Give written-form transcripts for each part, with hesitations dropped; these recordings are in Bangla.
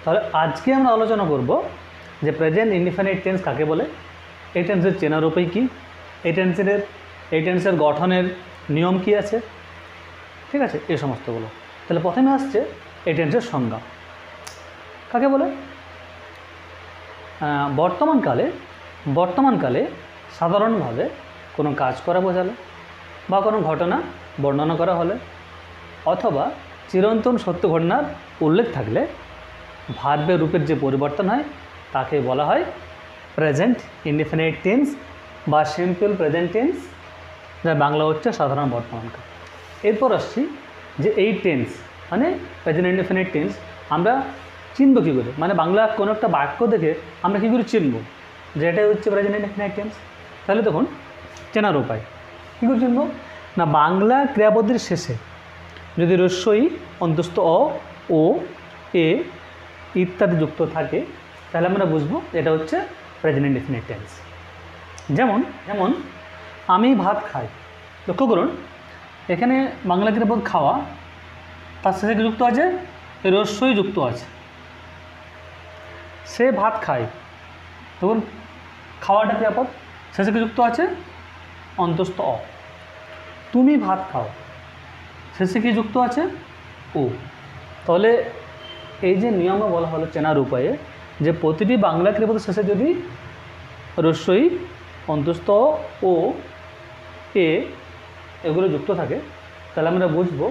তাহলে আজকে আমরা আলোচনা করব যে প্রেজেন্ট ইনডিফিনিট টেন্স কাকে বলে, এই টেন্সের চেনার উপায় কী, এই টেন্সের গঠনের নিয়ম কী আছে, ঠিক আছে, এই সমস্তগুলো। তাহলে প্রথমে আসছে এই টেন্সের সংজ্ঞা। কাকে বলে? বর্তমানকালে সাধারণভাবে কোনো কাজ করা বোঝালে বা কোনো ঘটনা বর্ণনা করা হলে অথবা চিরন্তন সত্য ঘটনার উল্লেখ থাকলে ভার্বের রূপের যে পরিবর্তন হয় তাকে বলা হয় প্রেজেন্ট ইনডিফিনিট টেন্স বা সিম্পল প্রেজেন্ট টেন্স, যার বাংলা হচ্ছে সাধারণ বর্তমানকাল। এরপর আসছি যে এই টেন্স মানে প্রেজেন্ট ইনডিফিনিট টেন্স আমরা চিনব কী করে, মানে বাংলা কোনো একটা বাক্য দেখে আমরা কী করে চিনব যে এটাই হচ্ছে প্রেজেন্ট ইনডিফিনিট টেন্স। তাহলে দেখুন চেনার উপায় কী করে চিনব না, বাংলা ক্রিয়াপদের শেষে যদি রস্যই অন্তস্থ অ, ও, এ ইত্যাদি যুক্ত থাকে তাহলে আমরা বুঝবো এটা হচ্ছে প্রেজেন্ট ইনডিফিনিট টেন্স। যেমন আমি ভাত খাই, লক্ষ্য করুন এখানে বাংলা ক্রিয়াপদ খাওয়া, তার শেষে কি যুক্ত আছে, রস্যই যুক্ত আছে। সে ভাত খায়, তখন খাওয়াটা ক্রিয়াপদ, শেষে কি যুক্ত আছে, অন্তস্থ অ। তুমি ভাত খাও, শেষে কি যুক্ত আছে, ও। তাহলে এই যে নিয়মে বলা হলো চেনার উপায়ে যে প্রতিটি বাংলা ক্রিয়াপদের শেষে যদি রস্যই অন্তস্থ ও, এ এগুলো যুক্ত থাকে তাহলে আমরা বুঝবো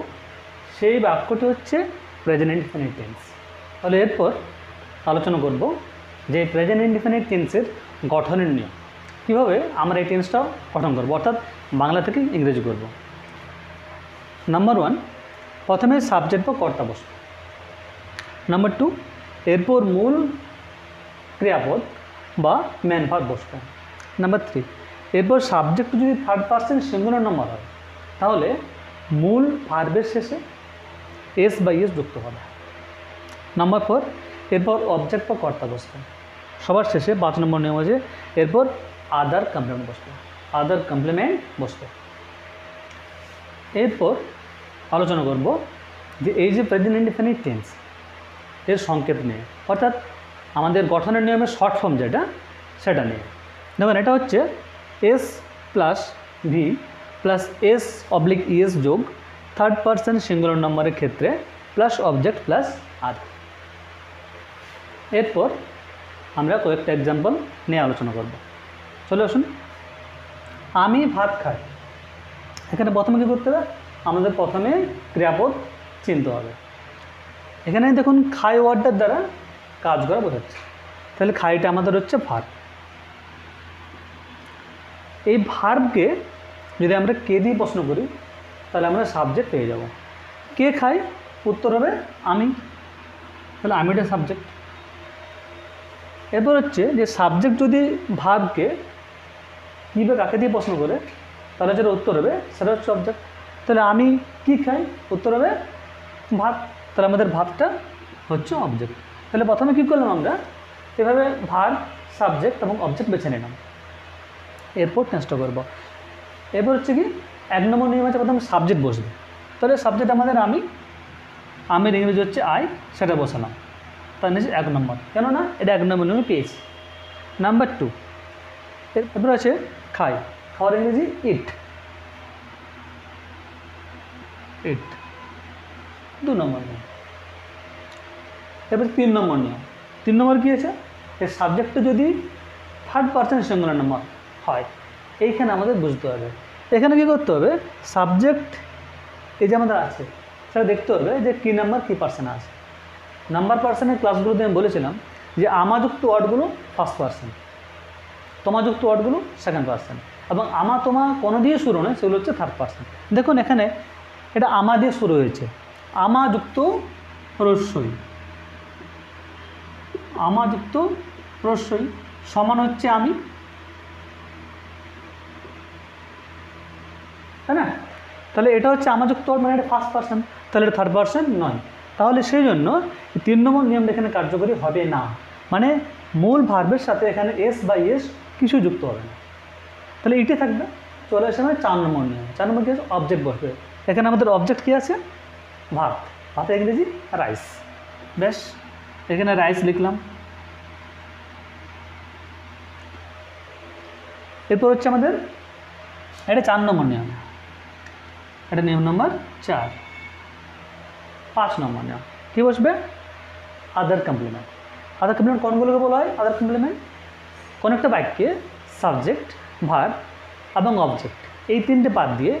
সেই বাক্যটি হচ্ছে প্রেজেন্ট ইনডিফিনিট টেন্স। তাহলে এরপর আলোচনা করব যে প্রেজেন্ট ইনডিফিনিট টেন্সের গঠনের নিয়ম, কীভাবে আমরা এই টেন্সটাও গঠন করব, অর্থাৎ বাংলা থেকে ইংরেজি করব। নাম্বার 1, প্রথমে সাবজেক্ট বা কর্তা বসবে। নাম্বার 2, এরপর মূল ক্রিয়াপদ বা ম্যান ভার্ব বসবে। নাম্বার 3, এরপর সাবজেক্ট যদি থার্ড পারসন সিঙ্গুলার নাম্বার হয় তাহলে মূল ভার্বের শেষে এস বা ইএস যুক্ত হবে। নাম্বার 4, এরপর অবজেক্ট বা কর্তা বসবে। সবার শেষে 5 নম্বর নিয়ম আছে, এরপর আদার কমপ্লিমেন্ট বসবে। এরপর আলোচনা করব যে এই যে প্রেজেন্ট ইনডিফিনিট টেন্স এর সংকেত নিয়ে, অর্থাৎ আমাদের গঠনের নিয়মের শর্ট ফর্ম যেটা সেটা নিয়ে। দেখুন এটা হচ্ছে S plus V plus S oblique es যোগ থার্ড পারসন সিঙ্গুলার নম্বরের ক্ষেত্রে প্লাস অবজেক্ট প্লাস আদার। এরপর আমরা কয়েকটা এক্সাম্পল নিয়ে আলোচনা করব। চলে আসুন। আমি ভাত খাই, এখানে প্রথমে কী করতে হবে, আমাদের প্রথমে ক্রিয়াপদ চিনতে হবে। এখানে দেখুন খাই ওয়ার্ডটার দ্বারা কাজ করা বোঝাচ্ছে, তাহলে খাইটা আমাদের হচ্ছে ভার্ব। এই ভার্বকে যদি আমরা কে দিয়ে প্রশ্ন করি তাহলে আমরা সাবজেক্ট পেয়ে যাব। কে খায়, উত্তর হবে আমি, তাহলে আমিটা সাবজেক্ট। এরপর হচ্ছে যে সাবজেক্ট যদি ভার্বকে কী বা কাকে দিয়ে প্রশ্ন করে তাহলে যেটা উত্তর হবে সেটা হচ্ছে অবজেক্ট। তাহলে আমি কি খাই, উত্তর হবে ভাত, তাহলে আমাদের ভাতটা হচ্ছে অবজেক্ট। তাহলে প্রথমে কী করলাম আমরা, এভাবে ভার্ব, সাবজেক্ট এবং অবজেক্ট বেছে নিলাম। এরপর টেন্সটা করব। এরপর হচ্ছে কি 1 নম্বর নিয়ম আছে, প্রথমে সাবজেক্ট বসবে। তাহলে সাবজেক্ট আমাদের আমির ইংরেজি হচ্ছে আই, সেটা বসালাম, তার নিচে 1 নম্বর, কেননা এটা 1 নম্বর নিয়মে পেয়েছি। নাম্বার 2, এরপর আছে খাই, খাওয়ার ইংরেজি ইট, 2 নম্বর নিয়ম। এরপর 3 নম্বর নিয়ম। 3 নম্বর কী আছে, এই সাবজেক্টটা যদি থার্ড পারসন সিঙ্গুলার নাম্বার হয় এইখানে আমাদের বুঝতে হবে। এখানে কী করতে হবে, সাবজেক্ট এই যে আমাদের আছে সেটা দেখতে হবে যে কী নাম্বার কী পার্সন আছে। নাম্বার পার্সনের ক্লাসগুলোতে আমি বলেছিলাম যে আমাযুক্ত ওয়ার্ডগুলো ফার্স্ট পার্সন, তোমাযুক্ত ওয়ার্ডগুলো সেকেন্ড পার্সন, এবং আমা তোমা কোনো দিয়ে শুরু নয়, সেগুলো হচ্ছে থার্ড পার্সন। দেখুন এখানে এটা আমা দিয়ে শুরু হয়েছে, আমাযুক্ত রস্যই, আমাযুক্ত রস্যই সমান হচ্ছে আমি, তাই না? তাহলে এটা হচ্ছে আমাযুক্ত ওয়ার্ড, মানে এটা ফার্স্ট পার্সন, তাহলে এটা থার্ড পার্সন নয়। তাহলে সেই জন্য 3 নম্বর নিয়মটা এখানে কার্যকরী হবে না, মানে মূল ভার্বের সাথে এখানে এস বা ইএস কিছু যুক্ত হবে না, তাহলে এটি থাকবে। চলে আসে মানে 4 নম্বর নিয়ম। 4 নম্বর কী আছে, অবজেক্ট বসবে। এখানে আমাদের অবজেক্ট কী আছে, ভাত, ভাতের ইংরেজি রাইস। বেশ, এখানে রাইস লিখলাম। এরপর হচ্ছে আমাদের এটা 4 নম্বর নিয়ম, এটা নিয়ম নম্বর 4। 5 নম্বর নিয়ম কী বসবে? আদার কমপ্লিমেন্ট। আদার কমপ্লিমেন্ট কোনগুলোকে বলা হয় আদার কমপ্লিমেন্ট? কোনো একটা বাক্যে সাবজেক্ট, ভার্ব এবং অবজেক্ট এই 3টে বাদ দিয়ে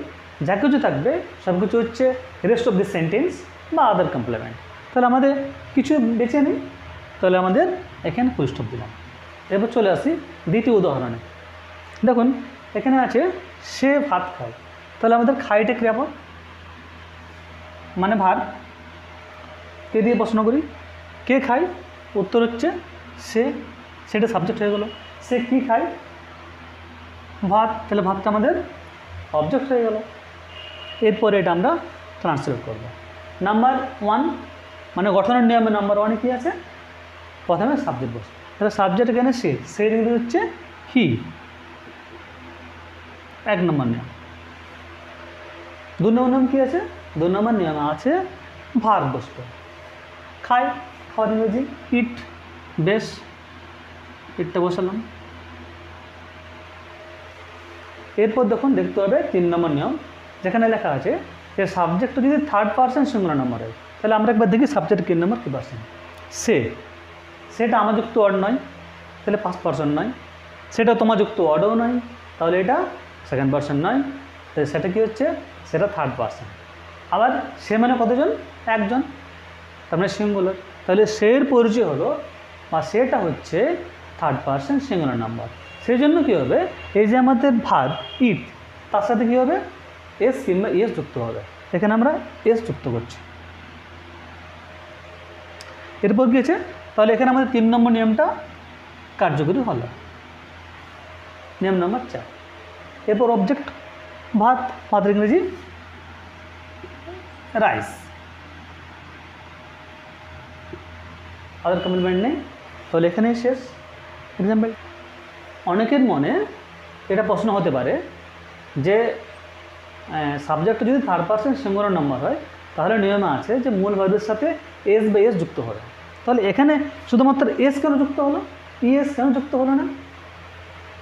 যা কিছু থাকবে সব কিছু হচ্ছে রেস্ট অফ দি সেন্টেন্স বা আদার কমপ্লিমেন্ট। তাহলে আমাদের কিছু বেছে নিই, তাহলে আমাদের এখানে ফুল স্টপ দিলাম। এরপর চলে আসি দ্বিতীয় উদাহরণে। দেখুন এখানে আছে সে ভাত খায়, তাহলে আমাদের খাইটা ক্রিয়াপদ মানে ভার্ব। কে দিয়ে প্রশ্ন করি? কে খায়? উত্তর হচ্ছে সে, সেটা সাবজেক্ট হয়ে গেল। সে কি খায়? ভাত, তাহলে ভাতটা আমাদের অবজেক্ট হয়ে গেল। এরপরে এটা আমরা ট্রান্সলেট করব। নাম্বার 1 মানে গঠনের নিয়মে নাম্বার 1-এ কী আছে? প্রথমে সাবজেক্ট বসে, তাহলে সাবজেক্ট এখানে সে ইংরেজি হচ্ছে হি, 1 নম্বর নিয়ম। 2 নম্বর নিয়ম কী আছে? 2 নম্বর নিয়ম আছে ভার্ব বসবে। খায়, খাওয়ার ইংরেজি ইট, বেশ ইটটা বসালাম। এরপর দেখুন দেখতে হবে 3 নম্বর নিয়ম, যেখানে লেখা আছে যে সাবজেক্ট যদি থার্ড পারসন সিঙ্গুলার নাম্বার হয়, তাহলে আমরা একবার দেখি সাবজেক্ট কি নাম্বার, কি পারসন। সেটা আমাযুক্ত ওয়ার্ড নয়, তাহলে ফার্স্ট পারসন নয়। সেটা তোমাযুক্ত ওয়ার্ডও নয়, তাহলে এটা সেকেন্ড পারসন নয়, তাহলে সেটা কী হচ্ছে? সেটা থার্ড পারসন। আবার সে মানে কতজন? একজন, তার মানে সিঙ্গুলার। তাহলে সের পরিচয় হলো বা সেটা হচ্ছে থার্ড পারসন সিঙ্গুলার নাম্বার। সেই জন্য কী হবে? এই যে আমাদের ভার্ব ইট, তার সাথে কী হবে? এস কিংবা এস যুক্ত হবে। এখানে আমরা এস যুক্ত করছি। এরপর কী আছে? তাহলে এখানে আমাদের 3 নম্বর নিয়মটা কার্যকরী হলো, নিয়ম নম্বর 4। এরপর অবজেক্ট ভাত, ভাতের ইংরেজি রাইস। আদার কমপ্লিমেন্ট নেই, তাহলে এখানেই শেষ। এক্সাম্পল, অনেকের মনে এটা প্রশ্ন হতে পারে যে সাবজেক্ট যদি থার্ড পারসন সিঙ্গুলার নাম্বার হয়, তাহলে নিয়মে আছে যে মূল ভার্বের সাথে এস বা এস যুক্ত হবে। তাহলে এখানে শুধুমাত্র এস কেন যুক্ত হলো, ইএস কেন যুক্ত হলো না?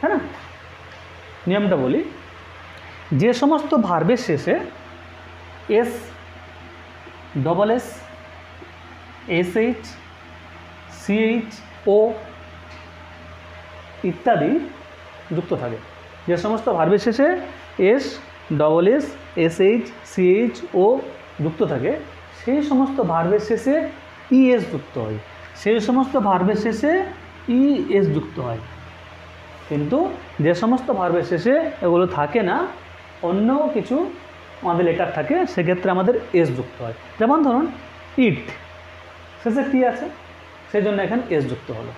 হ্যাঁ না, নিয়মটা বলি। যে সমস্ত ভার্বের শেষে S, double S, SH, CH, O ইত্যাদি যুক্ত থাকে, যে সমস্ত ভার্বের শেষে S, double S, SH, CH, O যুক্ত থাকে, সেই সমস্ত ভার্বের শেষে ইএস যুক্ত হয়, সেই সমস্ত ভার্বের শেষে ইএস যুক্ত হয়। কিন্তু যে সমস্ত ভার্বের শেষে এগুলো থাকে না, অন্য কিছু আমাদের লেটার থাকে, সেক্ষেত্রে আমাদের এস যুক্ত হয়। যেমন ধরুন ইট, শেষে টি আছে, সেই জন্য এখানে এস যুক্ত হলো।